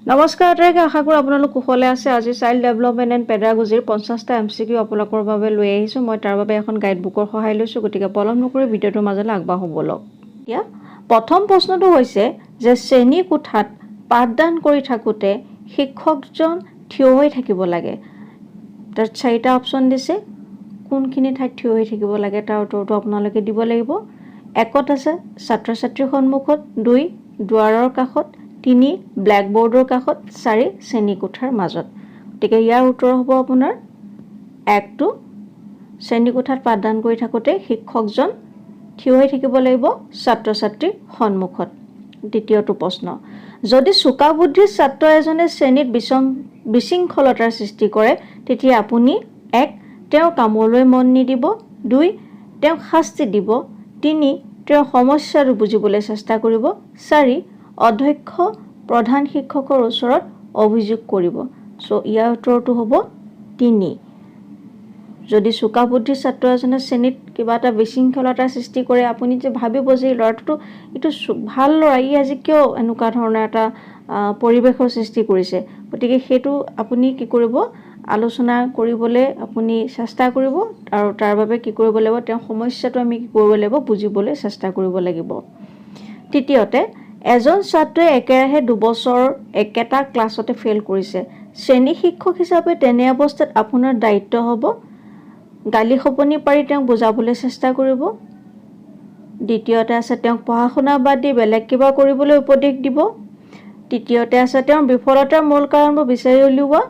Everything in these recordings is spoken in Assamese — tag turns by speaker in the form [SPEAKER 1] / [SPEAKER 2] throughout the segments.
[SPEAKER 1] নমস্কাৰ আটাইকে আশা কৰোঁ আপোনালোক কুশলে আছে। আজি চাইল্ড ডেভেলপমেণ্ট এণ্ড পেডাগজিৰ 50টা MCQ আপোনালোকৰ বাবে লৈ আহিছোঁ। মই তাৰ বাবে এখন গাইড বুকৰ সহায় লৈছোঁ, গতিকে পলম নকৰি ভিডিঅ'টোৰ মাজলৈ আগবাঢ়ো বলক। এতিয়া প্ৰথম প্ৰশ্নটো হৈছে যে শ্ৰেণী কোঠাত পাঠদান কৰি থাকোঁতে শিক্ষকজন থিয় হৈ থাকিব লাগে। তাত 4টা অপশ্যন দিছে, কোনখিনি ঠাইত থিয় হৈ থাকিব লাগে তাৰ উত্তৰটো আপোনালোকে দিব লাগিব। 1ত আছে ছাত্ৰ ছাত্ৰীৰ সন্মুখত, 2 দুৱাৰৰ কাষত, 3 ব্লেকবোৰ্ডৰ কাষত, 4 শ্ৰেণী কোঠাৰ মাজত। গতিকে ইয়াৰ উত্তৰ হ'ব আপোনাৰ 1টো শ্ৰেণী কোঠাত পাঠদান কৰি থাকোঁতে শিক্ষকজন থিয় হৈ থাকিব লাগিব ছাত্ৰ ছাত্ৰীৰ সন্মুখত। দ্বিতীয়টো প্ৰশ্ন, যদি চোকা বুদ্ধিৰ ছাত্ৰ এজনে শ্ৰেণীত বিশৃংখলতাৰ সৃষ্টি কৰে তেতিয়া আপুনি 1 তেওঁৰ কামলৈ মন নিদিব, 2 তেওঁক শাস্তি দিব, 3 তেওঁৰ সমস্যাটো বুজিবলৈ চেষ্টা কৰিব, 4 অধ্যক্ষ প্ৰধান শিক্ষকৰ ওচৰত অভিযোগ কৰিব। ইয়াৰ উত্তৰটো হ'ব 3। যদি চোকা বুদ্ধিৰ ছাত্ৰ এজনে শ্ৰেণীত কিবা এটা বিশৃংখলতাৰ সৃষ্টি কৰে, আপুনি যে ভাবিব যে ল'ৰাটো এইটো ভাল ল'ৰা, ই আজি কিয় এনেকুৱা ধৰণৰ এটা পৰিৱেশৰ সৃষ্টি কৰিছে। গতিকে সেইটো আপুনি কি কৰিব, আলোচনা কৰিবলৈ আপুনি চেষ্টা কৰিব আৰু তাৰ বাবে কি কৰিব লাগিব, তেওঁৰ সমস্যাটো আমি কি কৰিব লাগিব, বুজিবলৈ চেষ্টা কৰিব লাগিব। তৃতীয়তে, এজন ছাত্ৰই একেৰাহে 2 বছৰ একেটা ক্লাছতে ফেইল কৰিছে। শ্ৰেণী শিক্ষক হিচাপে তেনে অৱস্থাত আপোনাৰ দায়িত্ব হ'ব গালি শপনি পাৰি তেওঁক বুজাবলৈ চেষ্টা কৰিব। দ্বিতীয়তে আছে তেওঁক পঢ়া শুনা বাদ দি বেলেগ কিবা কৰিবলৈ উপদেশ দিব। তৃতীয়তে আছে তেওঁৰ বিফলতাৰ মূল কাৰণবোৰ বিচাৰি উলিওৱা।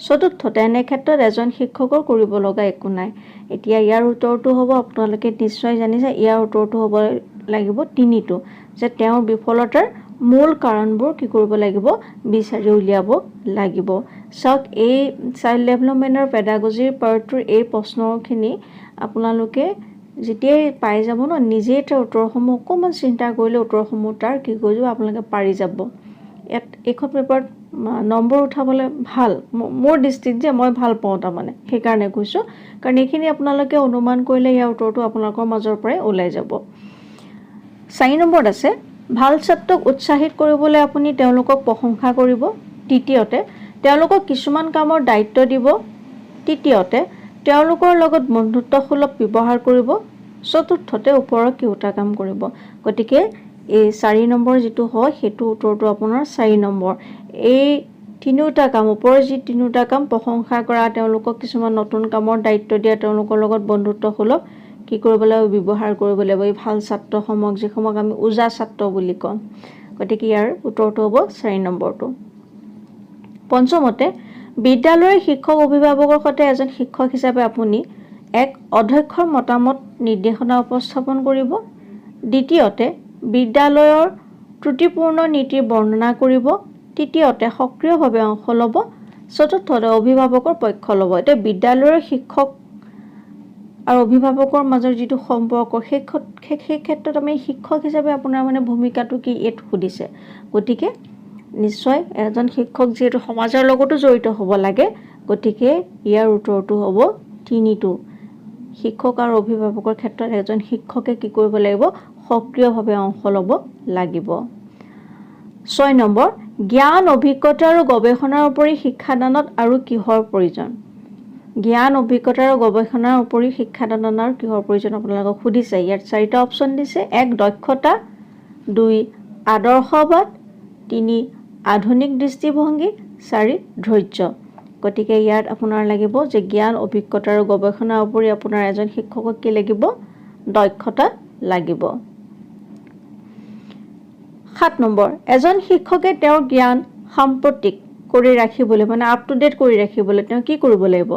[SPEAKER 1] চতুৰ্থতে, এনে ক্ষেত্ৰত এজন শিক্ষকৰ কৰিব লগা একো নাই। এতিয়া ইয়াৰ উত্তৰটো হ'ব, আপোনালোকে নিশ্চয় জানিছে, ইয়াৰ উত্তৰটো হ'ব লাগিব 3টো, যে তেওঁৰ বিফলতাৰ মূল কাৰণবোৰ কি কৰিব লাগিব, বিচাৰি উলিয়াব লাগিব। চাওক, এই চাইল্ড ডেভেলপমেণ্ট আৰু পেডাগজিৰ পাৰ্টটোৰ এই প্ৰশ্নখিনি আপোনালোকে যেতিয়াই পাই যাব ন, নিজেই তাৰ উত্তৰসমূহ অকণমান চিন্তা কৰিলে উত্তৰসমূহ তাৰ কি কৰি যাব, আপোনালোকে পাৰি যাব। ইয়াত এইখন পেপাৰত নম্বৰ উঠাবলৈ ভাল, মোৰ দৃষ্টিত যে মই ভাল পাওঁ, তাৰমানে সেইকাৰণে কৈছোঁ, কাৰণ এইখিনি আপোনালোকে অনুমান কৰিলে ইয়াৰ উত্তৰটো আপোনালোকৰ মাজৰ পৰাই ওলাই যাব। 4 নম্বৰত আছে, ভাল ছাত্ৰক উৎসাহিত কৰিবলৈ আপুনি তেওঁলোকক প্ৰশংসা কৰিব। তৃতীয়তে, তেওঁলোকক কিছুমান কামৰ দায়িত্ব দিব। তৃতীয়তে, তেওঁলোকৰ লগত বন্ধুত্বসুলভ ব্যৱহাৰ কৰিব। চতুৰ্থতে, ওপৰৰ কেওটা কাম কৰিব। গতিকে এই 4 নম্বৰ যিটো হয় সেইটো উত্তৰটো আপোনাৰ 4 নম্বৰ। এই 3টা কাম, ওপৰৰ যি 3টা কাম, প্ৰশংসা কৰা, তেওঁলোকক কিছুমান নতুন কামৰ দায়িত্ব দিয়া, তেওঁলোকৰ লগত বন্ধুত্বসুলভ কি কৰিব লাগিব, ব্যৱহাৰ কৰিব লাগিব, এই ভাল ছাত্ৰসমূহক, যিসমূহক আমি উজা ছাত্ৰ বুলি কওঁ। গতিকে ইয়াৰ উত্তৰটো হ'ব 4 নম্বৰটো। পঞ্চমতে, বিদ্যালয়ৰ শিক্ষক অভিভাৱকৰ সৈতে এজন শিক্ষক হিচাপে আপুনি 1 অধ্যক্ষৰ মতামত নিৰ্দেশনা উপস্থাপন কৰিব। দ্বিতীয়তে, বিদ্যালয়ৰ ত্ৰুটিপূৰ্ণ নীতিৰ বৰ্ণনা কৰিব। তৃতীয়তে, সক্ৰিয়ভাৱে অংশ ল'ব। চতুৰ্থতে, অভিভাৱকৰ পক্ষ ল'ব। এতিয়া বিদ্যালয়ৰ শিক্ষক আৰু অভিভাৱকৰ মাজৰ যিটো সম্পৰ্ক, সেই ক্ষেত্ৰত আমি শিক্ষক হিচাপে আপোনাৰ মানে ভূমিকাটো কি, এইটো সুধিছে। গতিকে নিশ্চয় এজন শিক্ষক যিহেতু সমাজৰ লগতো জড়িত হ'ব লাগে, গতিকে ইয়াৰ উত্তৰটো হ'ব 3টো। শিক্ষক আৰু অভিভাৱকৰ ক্ষেত্ৰত এজন শিক্ষকে কি কৰিব লাগিব, সক্ৰিয়ভাৱে অংশ ল'ব লাগিব। 6 নম্বৰ, জ্ঞান, অভিজ্ঞতা আৰু গৱেষণাৰ উপৰি শিক্ষাদানত আৰু কিহৰ প্ৰয়োজন। জ্ঞান, অভিজ্ঞতা আৰু গৱেষণাৰ উপৰি শিক্ষাদানত আৰু কিহৰ প্ৰয়োজন আপোনালোকক সুধিছে। ইয়াত 4টা অপশ্যন দিছে। 1 দক্ষতা, 2 আদৰ্শবাদ, 3 আধুনিক দৃষ্টিভংগী, 4 ধৈৰ্য। গতিকে ইয়াত আপোনাৰ লাগিব যে জ্ঞান, অভিজ্ঞতা আৰু গৱেষণাৰ উপৰি আপোনাৰ এজন শিক্ষকক কি লাগিব, দক্ষতা লাগিব। 7 নম্বৰ, এজন শিক্ষকে তেওঁৰ জ্ঞান সাম্প্ৰতিক কৰি ৰাখিবলৈ, মানে আপ টু ডেট কৰি ৰাখিবলৈ তেওঁ কি কৰিব লাগিব,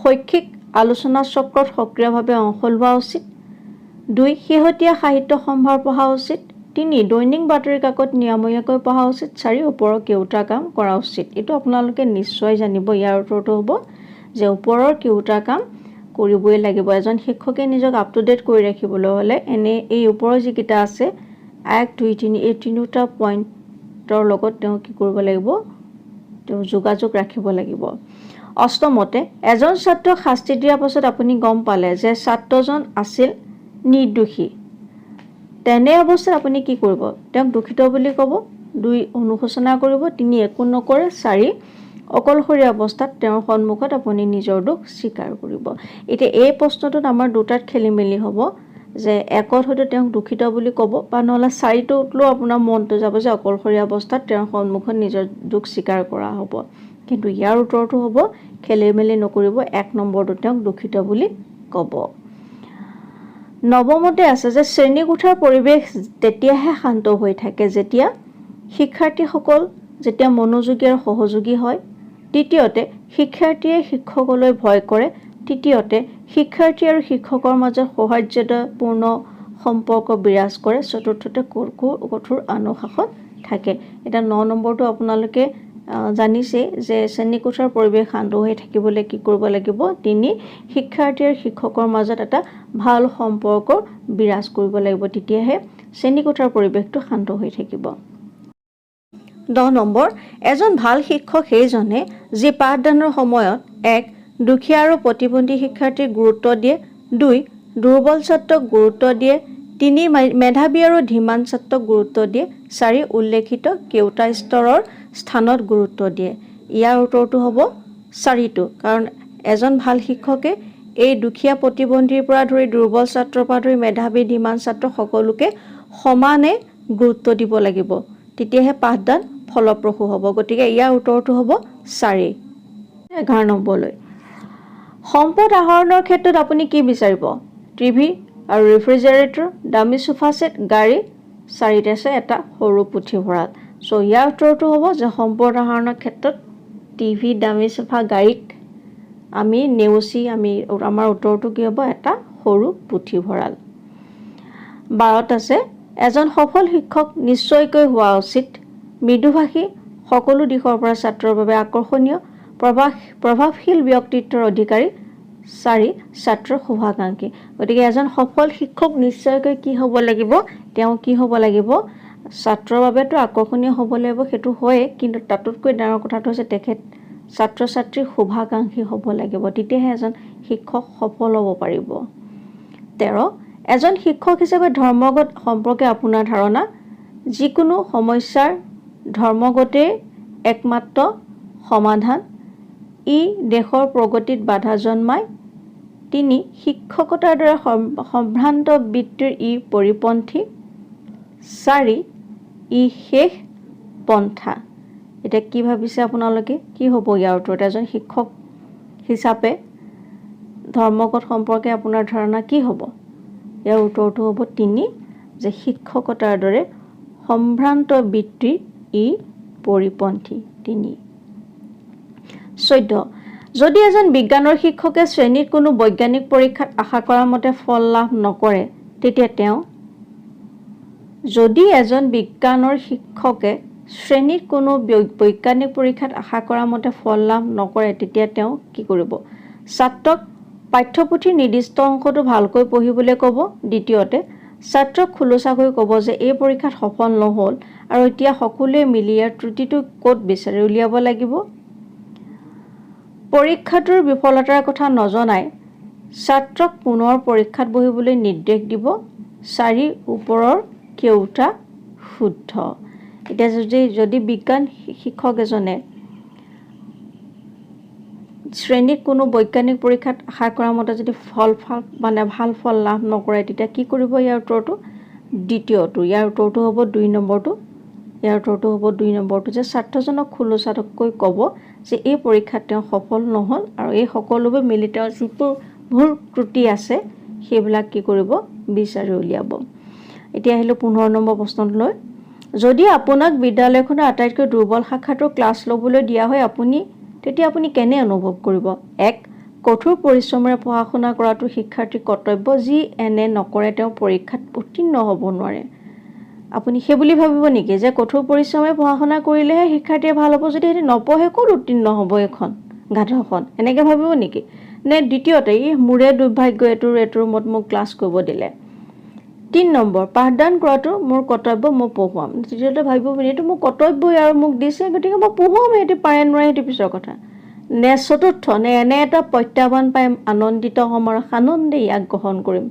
[SPEAKER 1] শৈক্ষিক আলোচনা চক্ৰত সক্ৰিয়ভাৱে অংশ লোৱা উচিত। 2 শেহতীয়া সাহিত্য সম্ভাৰ পঢ়া উচিত। 3 দৈনিক বাতৰি কাকত নিয়মীয়াকৈ পঢ়া উচিত। 4 ওপৰৰ কেওটা কাম কৰা উচিত। এইটো আপোনালোকে নিশ্চয় জানিব। ইয়াৰ উত্তৰটো হ'ব যে ওপৰৰ কেওটা কাম কৰিবই লাগিব। এজন শিক্ষকে নিজক আপ টু ডেট কৰি ৰাখিবলৈ হ'লে এই ওপৰৰ যিকেইটা আছে 1, 2, 3, এই 3টা পইণ্টৰ লগত তেওঁ কি কৰিব লাগিব, তেওঁ যোগাযোগ ৰাখিব লাগিব। অষ্টমতে, এজন ছাত্ৰক শাস্তি দিয়াৰ পাছত আপুনি গম পালে যে ছাত্ৰজন আছিল নিৰ্দোষী, তেনে অৱস্থাত আপুনি কি কৰিব, তেওঁক দোষিত বুলি ক'ব 2 অনুশোচনা কৰিব, 3 একো নকৰে, 4 অকলশৰীয়া অৱস্থাত তেওঁৰ সন্মুখত আপুনি নিজৰ দোষ স্বীকাৰ কৰিব। এতিয়া এই প্ৰশ্নটোত আমাৰ দুটাত খেলিমেলি হ'ব যে একত হয়তো তেওঁক দুখিত বুলি ক'ব বা নহ'লে 4টোতলৈও আপোনাৰ মনটো যাব যে অকলশৰীয়া অৱস্থাত তেওঁৰ সন্মুখত নিজৰ দোষ স্বীকাৰ কৰা হ'ব। কিন্তু ইয়াৰ উত্তৰটো হ'ব খেলিমেলি নকৰিব, 1 নম্বৰটো তেওঁক দুখিত বুলি ক'ব। নৱমতে আছে যে শ্ৰেণীকোঠাৰ পৰিৱেশ তেতিয়াহে শান্ত হৈ থাকে যেতিয়া শিক্ষাৰ্থীসকল যেতিয়া মনোযোগী আৰু সহযোগী হয়। দ্বিতীয়তে শিক্ষাৰ্থীয়ে শিক্ষকলৈ ভয় কৰে। তৃতীয়তে শিক্ষাৰ্থী আৰু শিক্ষকৰ মাজত সৌহাৰ্দ্যপূৰ্ণ সম্পৰ্ক বিৰাজ কৰে। চতুৰ্থতে কঠোৰ অনুশাসন থাকে। এতিয়া 9 নম্বৰটো আপোনালোকে জানিছে যে শ্ৰেণীকোঠাৰ পৰিৱেশ শান্ত হৈ থাকিবলৈ কি কৰিব লাগিব? 3 শিক্ষাৰ্থী আৰু শিক্ষকৰ মাজত এটা ভাল সম্পৰ্ক বিৰাজ কৰিব লাগিব, তেতিয়াহে শ্ৰেণীকোঠাৰ পৰিৱেশটো শান্ত হৈ থাকিব। 10 নম্বৰ, এজন ভাল শিক্ষক সেইজনে যি পাঠদানৰ সময়ত 1 দুখীয়া আৰু প্ৰতিবন্ধী শিক্ষাৰ্থীক গুৰুত্ব দিয়ে, 2 দুৰ্বল ছাত্ৰক গুৰুত্ব দিয়ে, 3 মেধাৱী আৰু ধীমান ছাত্ৰক গুৰুত্ব দিয়ে, 4 উল্লেখিত কেওটা স্তৰৰ স্থানত গুৰুত্ব দিয়ে। ইয়াৰ উত্তৰটো হ'ব 4টো, কাৰণ এজন ভাল শিক্ষকে এই দুখীয়া প্ৰতিবন্ধীৰ পৰা ধৰি দুৰ্বল ছাত্ৰৰ পৰা ধৰি মেধাৱী ধীমান ছাত্ৰ সকলোকে সমানে গুৰুত্ব দিব লাগিব, তেতিয়াহে পাঠদান ফলপ্ৰসূ হ'ব। গতিকে ইয়াৰ উত্তৰটো হ'ব 4। 11 নম্বৰলৈ, সম্পদ আহৰণৰ ক্ষেত্ৰত আপুনি কি বিচাৰিব? টিভি আৰু ৰেফ্ৰিজাৰেটৰ, দামী সোফা ছেট, গাড়ী, 4ত আছে এটা সৰু পুথিভঁৰাল। চ' ইয়াৰ উত্তৰটো হ'ব যে সম্পদ আহৰণৰ ক্ষেত্ৰত টিভি, দামী সোফা, গাড়ীক আমি নেওচি আমাৰ উত্তৰটো কি হ'ব? এটা সৰু পুথিভঁৰাল। 12ত আছে এজন সফল শিক্ষক নিশ্চয়কৈ হোৱা উচিত, মৃদুভাষী, সকলো দিশৰ পৰা ছাত্ৰৰ বাবে আকৰ্ষণীয়, প্ৰভাৱশীল ব্যক্তিত্বৰ অধিকাৰী, 4 ছাত্ৰৰ শুভাকাংক্ষী। গতিকে এজন সফল শিক্ষক নিশ্চয়কৈ কি হ'ব লাগিব? তেওঁ কি হ'ব লাগিব? ছাত্ৰৰ বাবেতো আকৰ্ষণীয় হ'ব লাগিব, সেইটো হয়েই, কিন্তু তাতোতকৈ ডাঙৰ কথাটো হৈছে তেখেত ছাত্ৰ ছাত্ৰীৰ শুভাকাংক্ষী হ'ব লাগিব, তেতিয়াহে এজন শিক্ষক সফল হ'ব পাৰিব। 13 এজন শিক্ষক হিচাপে ধৰ্মগত সম্পৰ্কে আপোনাৰ ধাৰণা? যিকোনো সমস্যাৰ ধৰ্মগতেই একমাত্ৰ সমাধান, ই দেশৰ প্ৰগতিত বাধা জন্মায়, 3 শিক্ষকতাৰ দ্বাৰা সম্ভ্ৰান্ত বৃত্তিৰ ই পৰিপন্থী, 4 ই শেষ পন্থা। এতিয়া কি ভাবিছে আপোনালোকে? কি হ'ব ইয়াৰ উত্তৰত? এজন শিক্ষক হিচাপে ধৰ্মগত সম্পৰ্কে আপোনাৰ ধাৰণা কি হ'ব? ইয়াৰ উত্তৰটো হ'ব 3 যে শিক্ষকতাৰ দৰে সম্ভ্ৰান্ত বৃত্তিৰ ই পৰিপন্থী, 3। 14 যদি এজন বিজ্ঞানৰ শিক্ষকে শ্ৰেণীত কোনো বৈজ্ঞানিক পৰীক্ষাত আশা কৰা মতে ফল লাভ নকৰে, তেতিয়া তেওঁ যদি এজন বিজ্ঞানৰ শিক্ষকে শ্ৰেণীত কোনো বৈজ্ঞানিক পৰীক্ষাত আশা কৰা মতে ফল লাভ নকৰে, তেতিয়া তেওঁ কি কৰিব? ছাত্ৰক পাঠ্যপুথিৰ নিৰ্দিষ্ট অংশটো ভালকৈ পঢ়িবলৈ ক'ব। দ্বিতীয়তে ছাত্ৰক খোলোচাকৈ ক'ব যে এই পৰীক্ষাত সফল নহ'ল আৰু এতিয়া সকলোৱে মিলি ইয়াৰ ত্ৰুটিটো ক'ত বিচাৰি উলিয়াব লাগিব। পৰীক্ষাটোৰ বিফলতাৰ কথা নজনাই ছাত্ৰক পুনৰ পৰীক্ষাত বহিবলৈ নিৰ্দেশ দিব। 4 ওপৰৰ কেওটা শুদ্ধ। এতিয়া যদি বিজ্ঞান শিক্ষক এজনে শ্ৰেণীত কোনো বৈজ্ঞানিক পৰীক্ষাত আশা কৰা মতে যদি ভাল ফল লাভ নকৰে, তেতিয়া কি কৰিব? ইয়াৰ উত্তৰটো দ্বিতীয়টো। ইয়াৰ উত্তৰটো হ'ব 2 নম্বৰটো। ইয়াৰ উত্তৰটো হ'ব 2 নম্বৰটো যে ছাত্ৰজনক খোলোচাকৈ ক'ব যে এই পৰীক্ষাত তেওঁ সফল নহ'ল আৰু এই সকলোবোৰ মিলি তেওঁৰ যিবোৰ ভুল ত্ৰুটি আছে সেইবিলাক কি কৰিব? বিচাৰি উলিয়াব। এতিয়া আহিলোঁ 15 নম্বৰ প্ৰশ্নটোলৈ। যদি আপোনাক বিদ্যালয়খনৰ আটাইতকৈ দুৰ্বল শাখাটোৰ ক্লাছ ল'বলৈ দিয়া হয়, তেতিয়া আপুনি কেনে অনুভৱ কৰিব? 1 কঠোৰ পৰিশ্ৰমেৰে পঢ়া শুনা কৰাটো শিক্ষাৰ্থীৰ কৰ্তব্য, যি এনে নকৰে তেওঁ পৰীক্ষাত উত্তীৰ্ণ হ'ব নোৱাৰে। আপুনি সেইবুলি ভাবিব নেকি যে কঠোৰ পৰিশ্ৰমেৰে পঢ়া শুনা কৰিলেহে শিক্ষাৰ্থীয়ে ভাল হ'ব, যদি সিহঁতে নপঢ়ে ক'ত উত্তীৰ্ণ হ'ব এইখন গাধখন? এনেকৈ ভাবিব নেকি? নে দ্বিতীয়তে মোৰে দুৰ্ভাগ্য, এইটোৰ ৰুমত মোক ক্লাছ কৰিব দিলে। 3 নম্বৰ পাঠদান কৰাটো মোৰ কৰ্তব্য, মই পঢ়ুৱাম। তৃতীয়তে ভাবিব এইটো মোৰ কৰ্তব্যই আৰু মোক দিছে, গতিকে মই পঢ়ুৱাম, সিহঁতে পাৰে নোৱাৰে সেইটো পিছৰ কথা। নে চতুৰ্থ, নে এনে এটা প্ৰত্যাহ্বান পাই আনন্দিত হ'ম আৰু সানন্দে ইয়াক গ্ৰহণ কৰিম?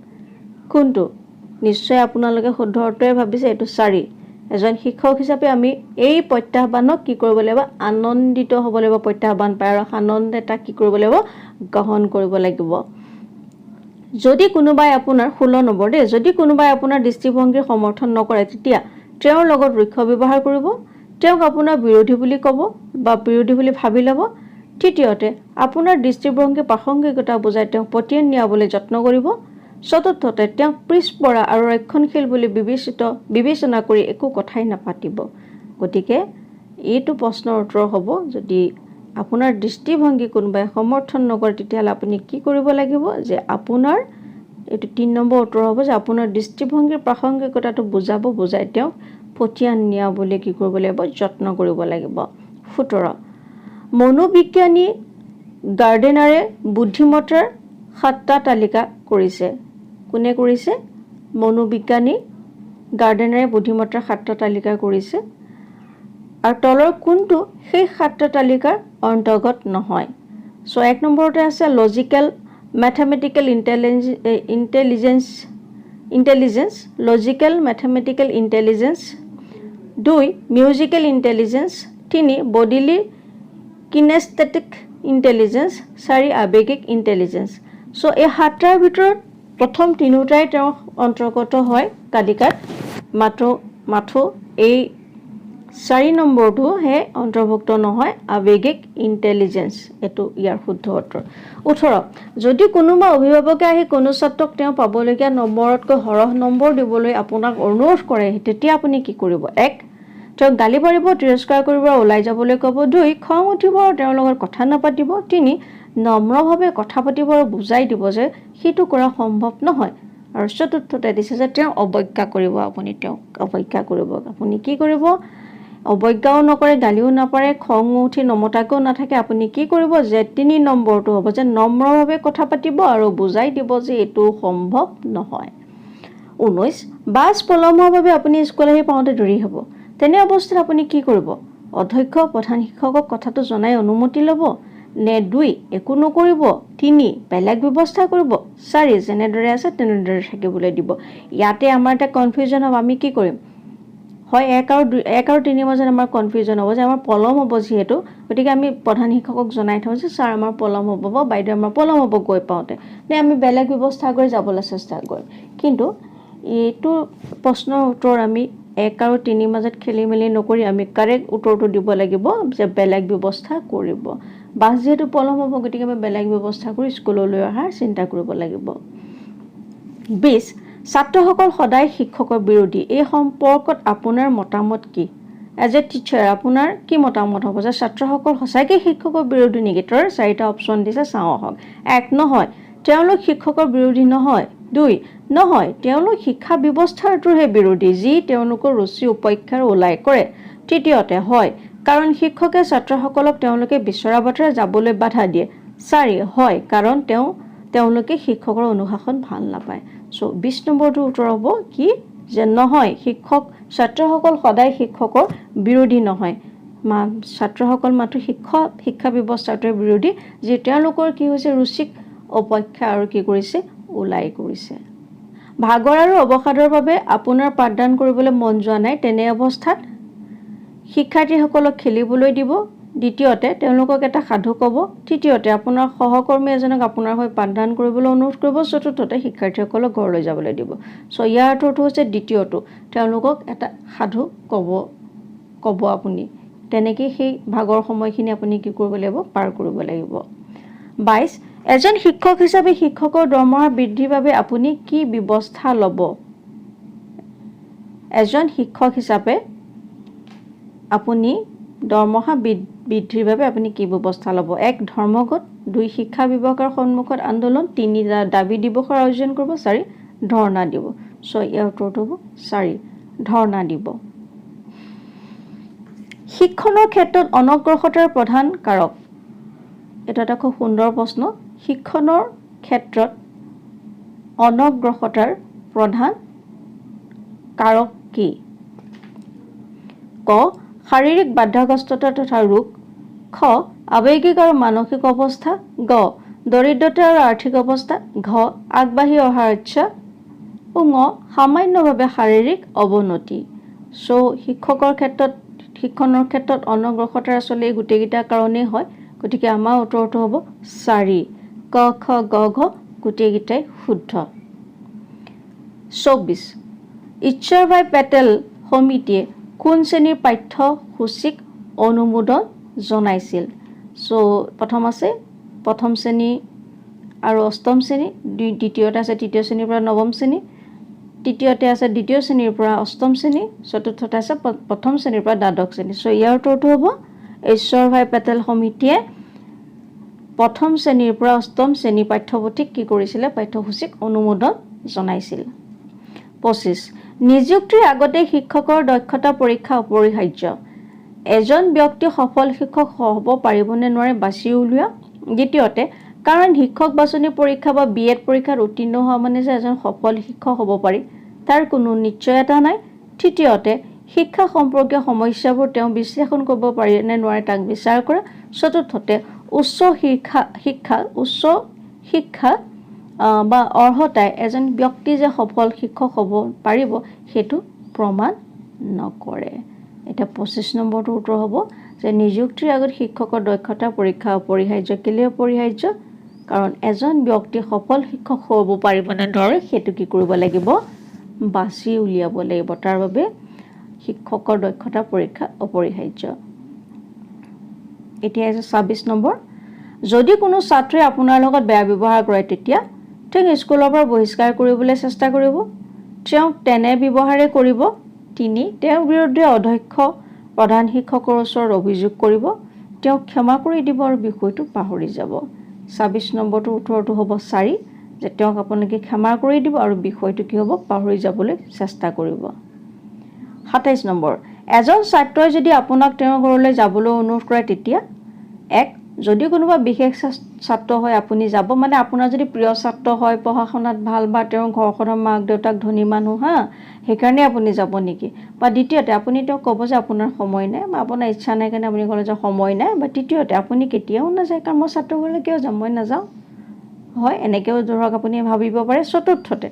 [SPEAKER 1] কোনটো? নিশ্চয় আপোনালোকে শুদ্ধ অৰ্থই ভাবিছে এইটো 4। এজন শিক্ষক হিচাপে আমি এই প্ৰত্যাহ্বানক কি কৰিব লাগিব আনন্দিত হ'ব লাগিব প্ৰত্যাহ্বান পাই আৰু আনন্দ এটা কি কৰিব লাগিব গ্ৰহণ কৰিব লাগিব যদি কোনোবাই আপোনাৰ 16 নম্বৰ দে যদি কোনোবাই আপোনাৰ দৃষ্টিভংগীৰ সমৰ্থন নকৰে তেতিয়া তেওঁৰ লগত ৰুক্ষ ব্যৱহাৰ কৰিব তেওঁক আপোনাৰ বিৰোধী বুলি ক'ব বা বিৰোধী বুলি ভাবি ল'ব তৃতীয়তে আপোনাৰ দৃষ্টিভংগী প্ৰাসংগিকতা বুজাই তেওঁক পতিয়ন নিয়াবলৈ যত্ন কৰিব চতুৰ্থতে তেওঁক পিছপৰা আৰু ৰক্ষণশীল বুলি বিবেচনা কৰি একো কথাই নাপাতিব গতিকে এইটো প্ৰশ্নৰ উত্তৰ হ'ব যদি আপোনাৰ দৃষ্টিভংগী কোনোবাই সমৰ্থন নকৰে তেতিয়াহ'লে আপুনি কি কৰিব লাগিব যে আপোনাৰ এইটো 3 নম্বৰ উত্তৰ হ'ব যে আপোনাৰ দৃষ্টিভংগীৰ প্ৰাসংগিকতাটো বুজাই তেওঁক পতিয়ন নিয়াবলৈ কি কৰিব লাগিব যত্ন কৰিব লাগিব 17 মনোবিজ্ঞানী গাৰ্ডেনাৰে বুদ্ধিমত্তাৰ 7টা তালিকা কৰিছে কোনে কৰিছে মনোবিজ্ঞানী গাৰ্ডেনাৰে বুদ্ধিমত্তাৰ 7টা তালিকা কৰিছে আৰু তলৰ কোনটো সেই 7টা তালিকাৰ অন্তৰ্গত নহয় সো 1 নম্বৰতে আছে logical mathematical intelligence logical mathematical intelligence 2 musical intelligence 3 bodily kinesthetic intelligence 4 আবেগিক ইন্টেলিজেন্স সো এই 7টাৰ ভিতৰত প্ৰথম তিনিটাই তেওঁ অন্তৰ্গত হয় তালিকাত মাথো এই 4 নম্বৰটো হে অন্তৰ্ভুক্ত নহয় আবেগিক ইন্টেলিজেন্স এটো ইয়াৰ শুদ্ধ উত্তৰ 18 যদি কোনোবা অভিভাৱকে আহি কোনো ছাত্ৰক তেওঁ পাবলগীয়া নম্বৰতকৈ হৰহ নম্বৰ দিবলৈ আপোনাক অনুৰোধ কৰে তেতিয়া আপুনি কি কৰিব 1 তেওঁক গালি পাৰিব তিৰস্কাৰ কৰিব ওলাই যাবলৈ ক'ব 2 খং উঠিব আৰু তেওঁৰ লগত কথা নাপাতিব 3 নম্ৰভাৱে কথা পাতিব আৰু বুজাই দিব যে সেইটো কৰা সম্ভৱ নহয় আৰু চতুৰ্থতে দিছে যে তেওঁ অৱজ্ঞা কৰিব আপুনি তেওঁক অৱজ্ঞা কৰিব আপুনি কি কৰিব অৱজ্ঞাও নকৰে গালিও নাপাৰে খং উঠি নমতাকেও নাথাকে আপুনি কি কৰিব যে 3 নম্বৰটো হ'ব যে নম্ৰভাৱে কথা পাতিব আৰু বুজাই দিব যে এইটো সম্ভৱ নহয় 19 বাছ পলমভাৱে আপুনি স্কুল আহি পাওঁতে দেৰি হ'ব তেনে অৱস্থাত আপুনি কি কৰিব অধ্যক্ষ প্ৰধান শিক্ষকক কথাটো জনাই অনুমতি ল'ব নে 2 একো নকৰিব 3 বেলেগ ব্যৱস্থা কৰিব 4 যেনেদৰে আছে তেনেদৰে থাকিবলৈ দিব ইয়াতে আমাৰ এটা কনফিউজন হ'ব আমি কি কৰিম হয় 1 আৰু 3 মাজত আমাৰ কনফিউজন হ'ব যে আমাৰ পলম হ'ব যিহেতু গতিকে আমি প্ৰধান শিক্ষকক জনাই থওঁ যে স্যাৰ আমাৰ পলম হ'ব বাইদেউ আমাৰ পলম হ'ব গৈ পাওঁতে নে আমি বেলেগ ব্যৱস্থা কৰি যাবলৈ চেষ্টা কৰিম কিন্তু এইটো প্ৰশ্নৰ উত্তৰ আমি 1 আৰু 3 মাজত খেলি মেলি নকৰি আমি কাৰেক্ট উত্তৰটো দিব লাগিব যে বেলেগ ব্যৱস্থা কৰিব বাছ যেহেতু পলম হ'ব গতিকে আমি বেলেগ ব্যৱস্থা কৰি স্কুললৈ অহাৰ চিন্তা কৰিব লাগিব 20 ছাত্ৰসকল সদায় শিক্ষকৰ বিৰোধী এই সম্পৰ্কত আপোনাৰ মতামত কি এজ এ টিচাৰ আপোনাৰ কি মতামত হ'ব যে ছাত্ৰসকল সঁচাকৈ শিক্ষকৰ বিৰোধী নেকি তাৰ 4টা অপচন দিছে চাওঁ আহক 1 নহয় তেওঁলোক শিক্ষকৰ বিৰোধী নহয় 2 নহয় তেওঁলোক শিক্ষা ব্যৱস্থাৰটোহে বিৰোধী যি তেওঁলোকৰ ৰুচি উপেক্ষাৰ ওলাই কৰে তৃতীয়তে হয় কাৰণ শিক্ষকে ছাত্ৰসকলক তেওঁলোকে বিচৰা বাটেৰে যাবলৈ বাধা দিয়ে 4 হয় কাৰণ তেওঁলোকে শিক্ষকৰ অনুশাসন ভাল নাপায় সো 20 নম্বৰটো উত্তৰ হ'ব কি যে নহয় ছাত্ৰসকল সদায় শিক্ষকৰ বিৰোধী নহয় ছাত্ৰসকল মাত্ৰ শিক্ষা ব্যৱস্থাটোৰ বিৰোধী যে তেওঁলোকৰ কি হৈছে ৰুচিক অপেক্ষা আৰু কি কৰিছে ওলাই কৰিছে ভাগৰ আৰু অৱসাদৰ বাবে আপোনাৰ পাঠদান কৰিবলৈ মন যোৱা নাই তেনে অৱস্থাত শিক্ষাৰ্থীসকলক খেলিবলৈ দিব দ্বিতীয়তে তেওঁলোকক এটা সাধু ক'ব তৃতীয়তে আপোনাৰ সহকৰ্মী এজনক আপোনাৰ হৈ পাঠদান কৰিবলৈ অনুৰোধ কৰিব চতুৰ্থতে শিক্ষাৰ্থীসকলক ঘৰলৈ যাবলৈ দিব সো ইয়াৰ অৰ্থটো হৈছে দ্বিতীয়টো তেওঁলোকক এটা সাধু ক'ব আপুনি তেনেকৈ সেই ভাগৰ সময়খিনি আপুনি কি কৰিব লাগিব পাৰ কৰিব লাগিব 22 এজন শিক্ষক হিচাপে শিক্ষকৰ দৰমহা বৃদ্ধিৰ বাবে আপুনি কি ব্যৱস্থা ল'ব এজন শিক্ষক হিচাপে আপুনি দৰমহা বৃদ্ধিৰ বাবে আপুনি কি ব্যৱস্থা ল'ব 1 ধৰ্মঘট 2 শিক্ষা বিভাগৰ সন্মুখত আন্দোলন 3 দাবী দিৱসৰ আয়োজন কৰিব 4 ধৰ্ণা দিব সো ইয়াৰ উত্তৰটো হ'ব 4 ধৰ্ণা দিব শিক্ষণৰ ক্ষেত্ৰত অনগ্ৰসৰতাৰ প্ৰধান কাৰক এটা খুব সুন্দৰ প্ৰশ্ন শিক্ষণৰ ক্ষেত্ৰত অনগ্ৰসৰতাৰ প্ৰধান কাৰক কি ক শাৰীৰিক বাধাগ্ৰস্ততা তথা ৰোগ খ আৱেগিক আৰু মানসিক অৱস্থা গ দৰিদ্ৰতা আৰু আৰ্থিক অৱস্থা ঘ আগবাঢ়ি অহাৰ ইচ্ছা ঙ সামান্যভাৱে শাৰীৰিক অৱনতি সো শিক্ষকৰ ক্ষেত্ৰত শিক্ষণৰ ক্ষেত্ৰত অনগ্ৰসৰতাৰ আচলতে এই গোটেইকেইটা কাৰণেই হয় গতিকে আমাৰ উত্তৰটো হ'ব 4 ক খ গ ঘ গোটেইকেইটাই শুদ্ধ 24 ঈশ্বৰভাই পেটেল সমিতিয়ে কোন শ্ৰেণীৰ পাঠ্যসূচীক অনুমোদন জনাইছিল সো প্ৰথম আছে প্ৰথম শ্ৰেণী আৰু অষ্টম শ্ৰেণী দ্বিতীয়তে আছে তৃতীয় শ্ৰেণীৰ পৰা নৱম শ্ৰেণী তৃতীয়তে আছে দ্বিতীয় শ্ৰেণীৰ পৰা অষ্টম শ্ৰেণী চতুৰ্থতে আছে প্ৰথম শ্ৰেণীৰ পৰা দ্বাদশ শ্ৰেণী সো ইয়াৰ উত্তৰটো হ'ব ঈশ্বৰভাই পেটেল সমিতিয়ে প্ৰথম শ্ৰেণীৰ পৰা অষ্টম শ্ৰেণী পাঠ্যপুথিক কি কৰিছিলে পাঠ্যসূচীক অনুমোদন জনাইছিল 25 নিযুক্তিৰ আগতে শিক্ষকৰ দক্ষতা পৰীক্ষা অপৰিহাৰ্য এজন ব্যক্তি সফল শিক্ষক হ'ব পাৰিবনে নোৱাৰে বাছি উলিওৱা দ্বিতীয়তে কাৰণ শিক্ষক বাছনি পৰীক্ষা বা বিএড পৰীক্ষাত উত্তীৰ্ণ হোৱা মানে যে এজন সফল শিক্ষক হ'ব পাৰি তাৰ কোনো নিশ্চয়তা নাই তৃতীয়তে শিক্ষা সম্পৰ্কীয় সমস্যাবোৰ তেওঁ বিশ্লেষণ কৰিব পাৰি নে নোৱাৰে তাক বিচাৰ কৰা চতুৰ্থতে উচ্চ শিক্ষা বা অৰ্হতাই এজন ব্যক্তি যে সফল শিক্ষক হ'ব পাৰিব সেইটো প্ৰমাণ নকৰে এটা 25 নম্বৰটো উত্তৰ হ'ব যে নিযুক্তিৰ আগত শিক্ষকৰ দক্ষতা পৰীক্ষা অপৰিহাৰ্য কেলে অপৰিহাৰ্য কাৰণ এজন ব্যক্তি সফল শিক্ষক হ'ব পাৰিবনে নোৱাৰে সেইটো কি কৰিব লাগিব বাছি উলিয়াব লাগিব তাৰ বাবে শিক্ষকৰ দক্ষতা পৰীক্ষা অপৰিহাৰ্য এতিয়া আছে 26 নম্বৰ যদি কোনো ছাত্ৰই আপোনাৰ লগত বেয়া ব্যৱহাৰ কৰে তেতিয়া ঠিক স্কুলৰ পৰা বহিষ্কাৰ কৰিবলৈ চেষ্টা কৰিব তেওঁ তেনে ব্যৱহাৰে কৰিব 3 তেওঁৰ বিৰুদ্ধে অধ্যক্ষ প্ৰধান শিক্ষকৰ ওচৰত অভিযোগ কৰিব তেওঁ ক্ষমা কৰি দিব আৰু বিষয়টো পাহৰি যাব 26 নম্বৰটো উত্তৰটো হ'ব 4 যে তেওঁক আপোনালোকে ক্ষমা কৰি দিব আৰু বিষয়টো কি হ'ব পাহৰি যাবলৈ চেষ্টা কৰিব 27 নম্বৰ এজন ছাত্ৰই যদি আপোনাক তেওঁৰ ঘৰলৈ যাবলৈ অনুৰোধ কৰে তেতিয়া 1 যদি কোনোবা বিশেষ ছাত্ৰ হয় আপুনি যাব মানে আপোনাৰ যদি প্ৰিয় ছাত্ৰ হয় পঢ়া শুনাত ভাল বা তেওঁৰ ঘৰখনৰ মাক দেউতাক ধনী মানুহ হা সেইকাৰণে আপুনি যাব নেকি বা দ্বিতীয়তে আপুনি তেওঁক ক'ব যে আপোনাৰ সময় নাই বা আপোনাৰ ইচ্ছা নাই কাৰণে আপুনি ক'লে যে সময় নাই বা তৃতীয়তে আপুনি কেতিয়াও নাযায় কাৰণ মই ছাত্ৰ ঘৰলৈ কিয় যাম মই নাযাওঁ হয় এনেকৈও ধৰক আপুনি ভাবিব পাৰে চতুৰ্থতে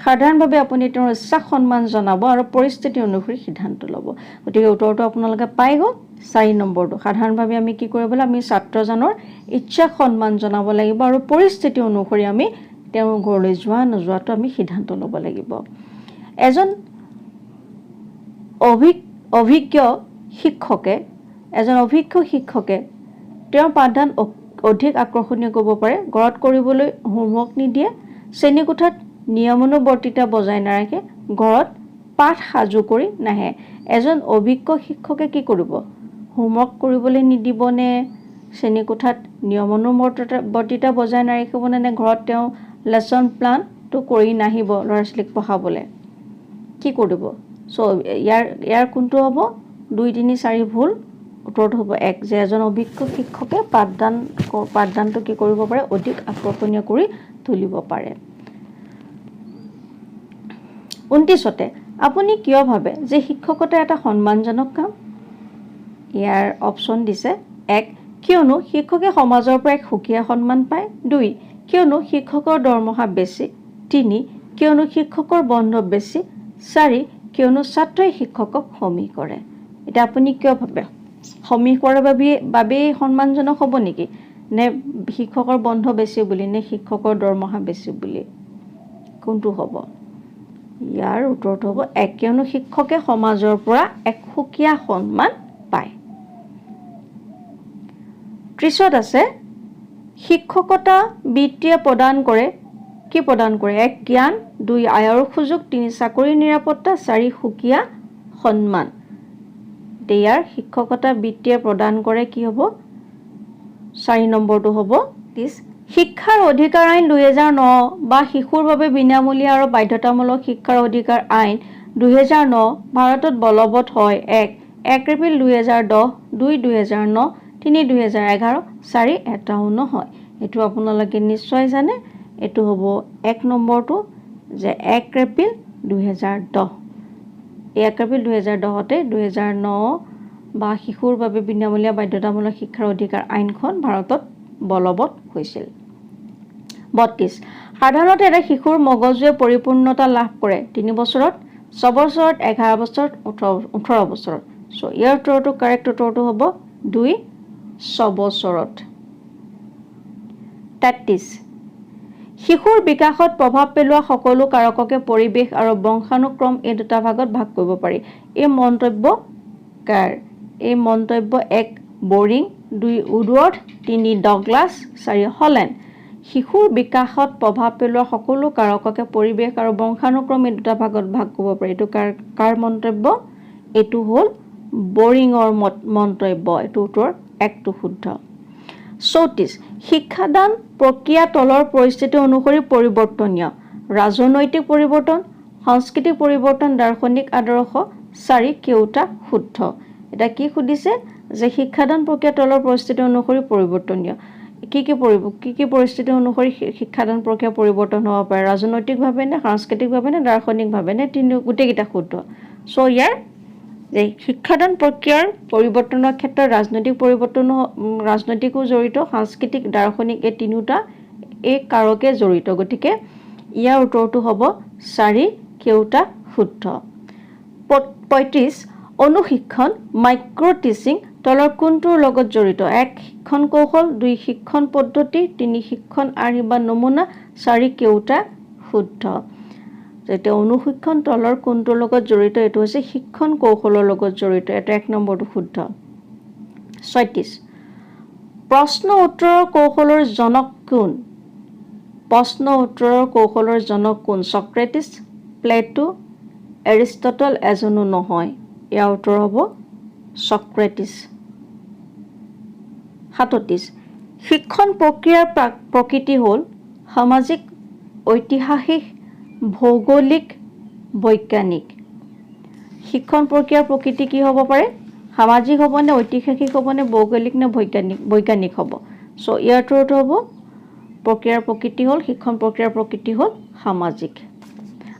[SPEAKER 1] সাধাৰণভাৱে আপুনি তেওঁৰ ইচ্ছাক সন্মান জনাব আৰু পৰিস্থিতি অনুসৰি সিদ্ধান্ত ল'ব গতিকে উত্তৰটো আপোনালোকে পাই গ'ল 4 নম্বৰটো সাধাৰণভাৱে আমি কি কৰিব লাগিব আমি ছাত্ৰজনৰ ইচ্ছাক সন্মান জনাব লাগিব আৰু পৰিস্থিতি অনুসৰি আমি তেওঁৰ ঘৰলৈ যোৱা নোযোৱাটো আমি সিদ্ধান্ত ল'ব লাগিব এজন অভিজ্ঞ শিক্ষকে তেওঁৰ পাঠদান অধিক আকৰ্ষণীয় কৰিব পাৰে ঘৰত কৰিবলৈ হোমৱৰ্ক নিদিয়ে শ্ৰেণীকোঠাত নিয়মানুৱৰ্তিতা বজাই নাৰাখে ঘৰত পাঠ সাজু কৰি নাহে এজন অভিজ্ঞ শিক্ষকে কি কৰিব হোমৱৰ্ক কৰিবলৈ নিদিবনে শ্ৰেণীকোঠাত নিয়মানুৱৰ্তিতা বজাই নাৰাখিবনে নে ঘৰত তেওঁ লেছন প্লানটো কৰি নাহিব ল'ৰা ছোৱালীক পঢ়াবলৈ কি কৰিব সো ইয়াৰ কোনটো হ'ব 2 3 4 ভুল উত্তৰটো হ'ব 1 যে এজন অভিজ্ঞ শিক্ষকে পাঠদানটো কি কৰিব পাৰে অধিক আকৰ্ষণীয় কৰি তুলিব পাৰে 29তে আপুনি কিয় ভাবে যে শিক্ষকতা এটা সন্মানজনক কাম ইয়াৰ অপচন দিছে 1 কিয়নো শিক্ষকে সমাজৰ পৰা এক সুকীয়া সন্মান পায় 2 কিয়নো শিক্ষকৰ দৰমহা বেছি 3 কিয়নো শিক্ষকৰ বন্ধ বেছি 4 কিয়নো ছাত্ৰই শিক্ষকক সমীহ কৰে এটা আপুনি কিয় ভাবে সমীহ কৰাৰ বাবে সন্মানজনক হ'ব নেকি নে শিক্ষকৰ বন্ধ বেছি বুলি নে শিক্ষকৰ দৰমহা বেছি বুলি কোনটো হ'ব ইয়াৰ উত্তৰটো হ'ব 1 কিয়নো শিক্ষকে সমাজৰ পৰা এক সুকীয়া সন্মান পায় 30ত আছে শিক্ষকতা বৃত্তিয়ে প্ৰদান কৰে 1 জ্ঞান 2 আয়ৰ সুযোগ 3 চাকৰি নিৰাপত্তা 4 সুকীয়া সন্মান ইয়াৰ শিক্ষকতা বৃত্তিয়ে প্ৰদান কৰে কি হ'ব 4 নম্বৰটো হ'ব 30 শিক্ষাৰ অধিকাৰ আইন 2009 বা শিশুৰ বাবে বিনামূলীয়া আৰু বাধ্যতামূলক শিক্ষাৰ অধিকাৰ আইন 2009 ভাৰতত বলবৎ হয় 1 এপ্ৰিল 2010 2 2009 3 2011 4 51 হয় এইটো আপোনালোকে নিশ্চয় জানে এইটো হ'ব 1 নম্বৰটো যে 1 এপ্ৰিল 2010 এপ্ৰিল 2010তে 2009 বা শিশুৰ বাবে বিনামূলীয়া বাধ্যতামূলক শিক্ষাৰ অধিকাৰ আইনখন ভাৰতত বলবৎ হৈছিল 32 সাধাৰণতে এটা শিশুৰ মগজুৱে পৰিপূৰ্ণতা লাভ কৰে 3 বছৰত 6 বছৰত 11 বছৰত 18 বছৰত সো ইয়াৰ উত্তৰটো কাৰেক্ট উত্তৰটো হ'ব 2 6 বছৰত 33 শিশুৰ বিকাশত প্ৰভাৱ পেলোৱা সকলো কাৰককে পৰিৱেশ আৰু বংশানুক্ৰম এই দুটা ভাগত ভাগ কৰিব পাৰি এই মন্তব্য কাৰ এই মন্তব্য 1 বৰিং 2 উডৱৰ্ড 3 ডগলাছ 4 হলেণ্ড শিশুৰ বিকাশত প্ৰভাৱ পেলোৱা সকলো কাৰককে পৰিৱেশ আৰু বংশানুক্ৰম এই দুটা ভাগত ভাগ কৰিব পাৰি এইটো কাৰ মন্তব্য এইটো হ'ল বৰিঙৰ মন্তব্য এইটো উত্তৰ 1টো শুদ্ধ 34 শিক্ষাদান প্ৰক্ৰিয়া তলৰ পৰিস্থিতি অনুসৰি পৰিৱৰ্তনীয় ৰাজনৈতিক পৰিৱৰ্তন সাংস্কৃতিক পৰিৱৰ্তন দাৰ্শনিক আদৰ্শ 4 কেউটা শুদ্ধ এটা কি সুধিছে যে শিক্ষাদান প্ৰক্ৰিয়া তলৰ পৰিস্থিতি অনুসৰি পৰিৱৰ্তনীয় কি পৰিস্থিতি অনুসৰি শিক্ষাদান প্ৰক্ৰিয়া পৰিৱৰ্তন হ'ব পাৰে ৰাজনৈতিকভাৱে নে সাংস্কৃতিকভাৱে নে দাৰ্শনিকভাৱে নে গোটেইকেইটা শুদ্ধ সো ইয়াৰ যে শিক্ষাদান প্ৰক্ৰিয়াৰ পৰিৱৰ্তনৰ ক্ষেত্ৰত ৰাজনৈতিকো জড়িত সাংস্কৃতিক দাৰ্শনিক এই তিনিটা এই কাৰকে জড়িত গতিকে ইয়াৰ উত্তৰটো হ'ব 4 কেউটা শুদ্ধ 35 অনুশিক্ষণ মাইক্ৰ টিচিং তলৰ কোনটোৰ লগত জড়িত 1 শিক্ষণ কৌশল 2 শিক্ষণ পদ্ধতি 3 শিক্ষণ আৰ্হি বা নমুনা 4 কেউটা শুদ্ধ যেটা অনুশিক্ষণ তলৰ কোনটোৰ লগত জড়িত এটো হৈছে শিক্ষণ কৌশলৰ লগত জড়িত এটা 1 নম্বৰটো শুদ্ধ 36 প্ৰশ্ন উত্তৰৰ কৌশলৰ জনক কোন প্ৰশ্ন উত্তৰৰ কৌশলৰ জনক কোন সক্ৰেটিছ প্লেটো এৰিষ্টটল এজনো নহয় ইয়াৰ উত্তৰ হ'ব সক্ৰেটিছ 37 শিক্ষণ প্ৰক্ৰিয়াৰ প্ৰকৃতি হ'ল সামাজিক ঐতিহাসিক ভৌগোলিক বৈজ্ঞানিক শিক্ষণ প্ৰক্ৰিয়াৰ প্ৰকৃতি কি হ'ব পাৰে সামাজিক হ'ব নে ঐতিহাসিক হ'ব নে ভৌগোলিক নে বৈজ্ঞানিক হ'ব সো ইয়াৰ উত্তৰটো হ'ব প্ৰক্ৰিয়াৰ প্ৰকৃতি হ'ল শিক্ষণ প্ৰক্ৰিয়াৰ প্ৰকৃতি হ'ল সামাজিক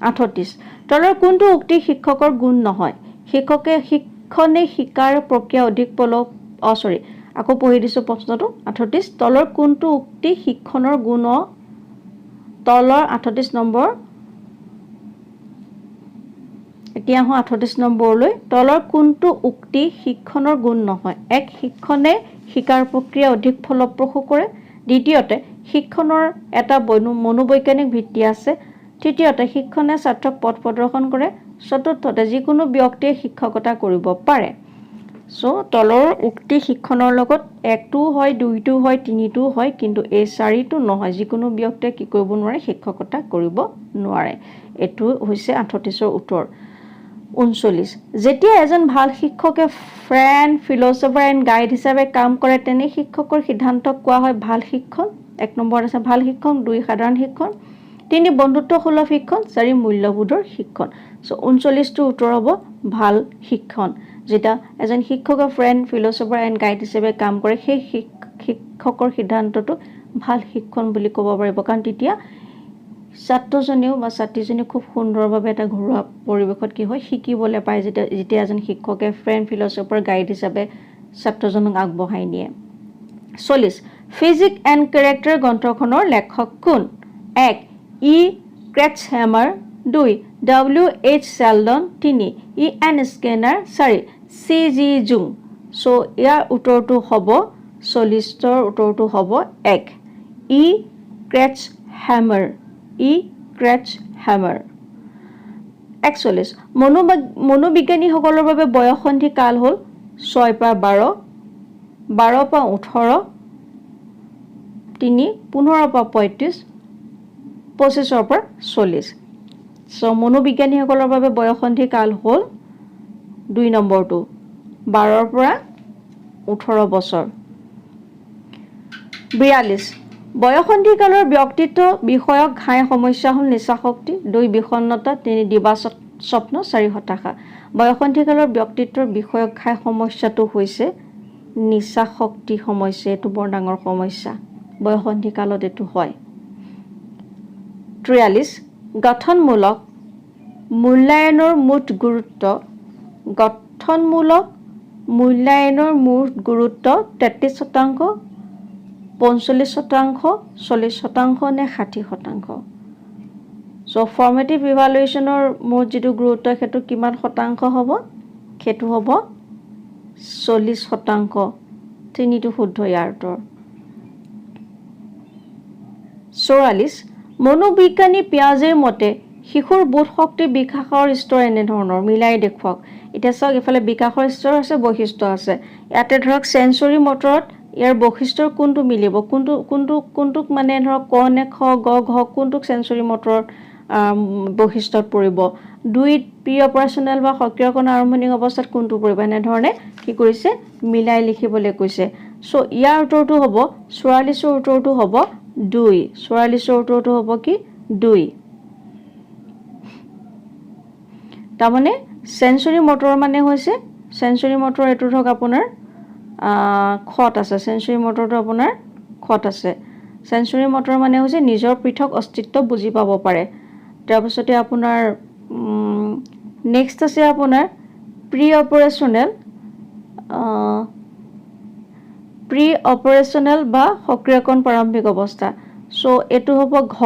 [SPEAKER 1] 38 তলৰ কোনটো উক্তি শিক্ষকৰ গুণ নহয় শিক্ষণে শিকাৰ প্ৰক্ৰিয়া অধিক আকৌ পঢ়ি দিছো প্ৰশ্নটো 38 তলৰ কোনটো উক্তি শিক্ষণৰ গুণ তলৰ 38 নম্বৰ এতিয়া 38 নম্বৰলৈ তলৰ কোনটো উক্তি শিক্ষণৰ গুণ নহয় 1 শিক্ষণে শিকাৰ প্ৰক্ৰিয়া অধিক ফলপ্ৰসূ কৰে দ্বিতীয়তে শিক্ষণৰ এটা মনোবৈজ্ঞানিক ভিত্তি আছে তৃতীয়তে শিক্ষণে ছাত্ৰক পথ প্ৰদৰ্শন কৰে চতুৰ্থতে যিকোনো ব্যক্তিয়ে শিক্ষকতা কৰিব পাৰে সো তলৰ উক্তি শিক্ষণৰ লগত 1টো হয় 2টো হয় 3টো হয় কিন্তু এই 4টো নহয় যিকোনো ব্যক্তিয়ে কি কৰিব নোৱাৰে শিক্ষকতা কৰিব নোৱাৰে এটো হৈছে 38ৰ উত্তৰ 39 যেতিয়া এজন ভাল শিক্ষকে ফ্ৰেণ্ড ফিলোসফাৰ এণ্ড গাইড হিচাপে কাম কৰে তেনে শিক্ষকৰ সিদ্ধান্তক কোৱা হয় ভাল শিক্ষণ 1 নম্বৰ আছে ভাল শিক্ষণ 2 সাধাৰণ শিক্ষণ 3 বন্ধুত্বসুলভ শিক্ষণ 4 মূল্যবোধৰ শিক্ষণ সো 39টো উত্তৰ হ'ব ভাল শিক্ষণ যেটা এজন শিক্ষকৰ ফ্ৰেণ্ড ফিলোসফাৰ এণ্ড গাইড হিচাপে কাম কৰে সেই শিক্ষকৰ সিদ্ধান্তটো ভাল শিক্ষণ বুলি ক'ব পাৰিব কাৰণ তেতিয়া ছাত্ৰজনেও বা ছাত্ৰীজনী খুব সুন্দৰভাৱে এটা ঘৰুৱা পৰিৱেশত কি হয় শিকিবলৈ পায় যেতিয়া এজন শিক্ষকে ফ্ৰেণ্ড ফিলোসফাৰ গাইড হিচাপে ছাত্ৰজনক আগবঢ়াই নিয়ে 40 ফিজিক এণ্ড কেৰেক্টাৰ গ্ৰন্থখনৰ লেখক কোন 1 E Kretschmer 2 W.H. Sheldon 3 E.N. Skinner 4 C.G. Jung so ইয়াৰ উত্তৰটো হ'ব 40ৰ উত্তৰটো হ'ব 1 ই ক্ৰেটছহেমাৰ একচল্লিছ মনোবিজ্ঞানীসকলৰ বাবে বয়সন্ধি কাল হ'ল 6 পৰা 12 12 পৰা 18 3 15 পৰা 35 25 পৰা 40 সো মনোবিজ্ঞানীসকলৰ বাবে বয়সন্ধি কাল হ'ল 2 নম্বৰটো 12 পৰা 18 বছৰ 42 বয়সন্ধি কালৰ ব্যক্তিত্ব বিষয়ক ঘাই সমস্যা হ'ল নিচাশক্তি 2 বিষণ্ণতা 3 দিবা স্বপ্ন 4 হতাশা বয়সন্ধি কালৰ ব্যক্তিত্বৰ বিষয়ক ঘাই সমস্যাটো হৈছে নিচাশক্তি সমস্যা এটো বৰ ডাঙৰ সমস্যা বয়সন্ধি কালত এটো হয় 43 গঠনমূলক মূল্যায়নৰ মুঠ গুৰুত্ব 33% 45% 40% নে 60% চ' ফৰ্মেটিভ ইভালুৱেশ্যনৰ মোৰ যিটো গুৰুত্ব সেইটো কিমান শতাংশ হ'ব সেইটো হ'ব 40%। তিনিটো শুদ্ধ ইয়াৰ উত্তৰ। 44 মনোবিজ্ঞানী পিয়াজেৰ মতে শিশুৰ বোধ শক্তি বিকাশৰ স্তৰ এনেধৰণৰ মিলাই দেখুৱাওক। এতিয়া চাওক এফালে বিকাশৰ স্তৰ আছে বৈশিষ্ট্য আছে। ইয়াতে ধৰক সেন্সৰি মটৰত ইয়াৰ বৈশিষ্ট্যৰ কোনটো মিলিব কোনটোক মানে ধৰক ক নে খ গ ঘ কোনটোক সেন্সৰি মটৰৰ বৈশিষ্ট্যত পৰিব। 2ত প্ৰি অপাৰেশ্যনেল বা সক্ৰিয়কৰণ আৰম্ভণিক অৱস্থাত কোনটো পৰিব এনেধৰণে কি কৰিছে মিলাই লিখিবলৈ কৈছে। চ' ইয়াৰ উত্তৰটো হ'ব 44ৰ উত্তৰটো হ'ব 2। 44ৰ উত্তৰটো হ'ব কি 2। তাৰমানে সেন্সৰি মটৰ মানে হৈছে সেন্সৰি মটৰ এইটো ধৰক আপোনাৰ খত আছে। সেন্সৰি মটৰটো আপোনাৰ খত আছে। সেন্সৰি মটৰ মানে হৈছে নিজৰ পৃথক অস্তিত্ব বুজি পাব পাৰে। তাৰপিছতে আপোনাৰ নেক্সট আছে আপোনাৰ প্ৰি অপাৰেশ্যনেল বা সক্ৰিয়কৰণ প্ৰাৰম্ভিক অৱস্থা। চ' এইটো হ'ব ঘ।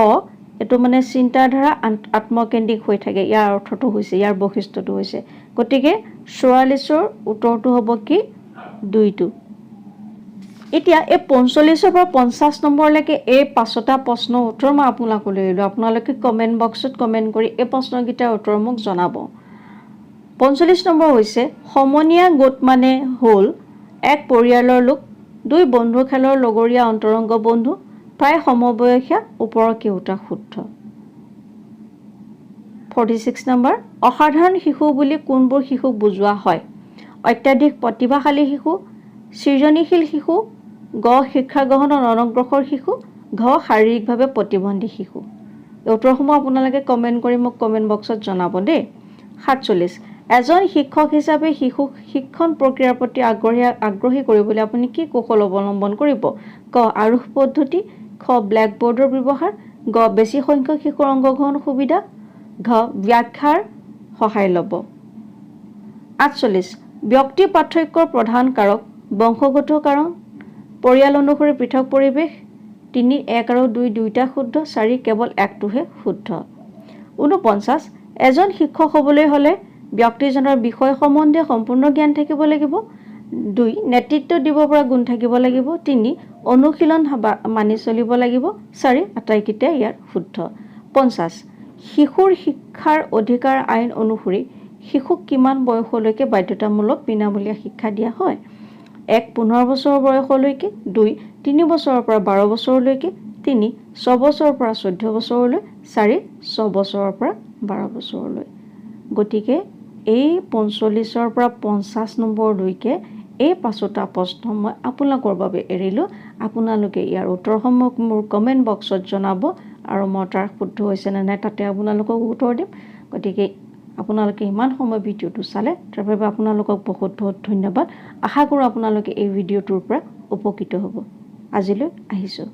[SPEAKER 1] এইটো মানে চিন্তাধাৰা আত্মকেন্দ্ৰিক হৈ থাকে। ইয়াৰ অৰ্থটো হৈছে ইয়াৰ বৈশিষ্ট্যটো হৈছে। গতিকে 44ৰ উত্তৰটো হ'ব কি 2টো। এতিয়া এই 45ৰ পৰা 50 নম্বৰলৈকে এই 5টা প্ৰশ্নৰ উত্তৰ মই আপোনালোকক লৈ আহিলোঁ। আপোনালোকে কমেণ্ট বক্সত কমেণ্ট কৰি এই প্ৰশ্নকেইটাৰ উত্তৰ মোক জনাব। 45 নম্বৰ হৈছে সমনীয়া গোট মানে হ'ল এক পৰিয়ালৰ লোক, 2 বন্ধু খেলৰ লগৰীয়া অন্তৰংগ বন্ধু, প্ৰায় সমবয়সীয়া ওপৰৰ কেইটা শুদ্ধ। 46 নম্বৰ অসাধাৰণ শিশু বুলি কোনবোৰ শিশুক বুজোৱা হয়? অত্যাধিক প্ৰতিভাশালী শিশু, সৃজনীশীল শিশু, গ শিক্ষা গ্ৰহণত অনগ্ৰসৰ শিশু, ঘ শাৰীৰিকভাৱে প্ৰতিবন্ধী শিশু। এই উত্তৰসমূহ আপোনালোকে কমেণ্ট কৰি মোক কমেণ্ট বক্সত জনাব দেই। 47 এজন শিক্ষক হিচাপে শিশুক শিক্ষণ প্ৰক্ৰিয়াৰ প্ৰতি আগ্ৰহী কৰিবলৈ আপুনি কি কৌশল অৱলম্বন কৰিব? ক আৰোহ পদ্ধতি, খ ব্লেকবোৰ্ডৰ ব্যৱহাৰ, গ বেছি সংখ্যক শিশুৰ অংশগ্ৰহণ সুবিধা, ঘ ব্যাখ্যাৰ সহায় ল'ব। 48 ব্যক্তি পাৰ্থক্যৰ প্ৰধান কাৰক বংশগত কাৰণ, পৰিয়াল অনুসৰি পৃথক পৰিৱেশ, 3 1 আৰু 2 দুইটা শুদ্ধ, 4 কেৱল একটোহে শুদ্ধ। 49 এজন শিক্ষক হ'বলৈ হ'লে ব্যক্তিজনৰ বিষয় সম্বন্ধে সম্পূৰ্ণ জ্ঞান থাকিব লাগিব, 2 নেতৃত্ব দিব পৰা গুণ থাকিব লাগিব, 3 অনুশীলন মানি চলিব লাগিব, 4 আটাইকেইটাই ইয়াৰ শুদ্ধ। 50 শিশুৰ শিক্ষাৰ অধিকাৰ আইন অনুসৰি শিশুক কিমান বয়সলৈকে বাধ্যতামূলক বিনামূলীয়া শিক্ষা দিয়া হয়? 1 15 বছৰ বয়সলৈকে, 2 3 বছৰৰ পৰা 12 বছৰলৈকে, 3 6 বছৰৰ পৰা 14 বছৰলৈ, 4 6 বছৰৰ পৰা 12 বছৰলৈ। গতিকে এই 45ৰ পৰা 50 নম্বৰলৈকে এই 5টা প্ৰশ্ন মই আপোনালোকৰ বাবে এৰিলোঁ। আপোনালোকে ইয়াৰ উত্তৰসমূহ মোৰ কমেণ্ট বক্সত জনাব আৰু মই তাৰ শুদ্ধ হৈছে নে নাই তাতে আপোনালোকক উত্তৰ দিম। গতিকে আপোনালোকে ইমান সময় ভিডিঅ'টো চালে তাৰ বাবে আপোনালোকক বহুত বহুত ধন্যবাদ। আশা কৰোঁ আপোনালোকে এই ভিডিঅ'টোৰ পৰা উপকৃত হ'ব। আজিলৈ আহিছোঁ।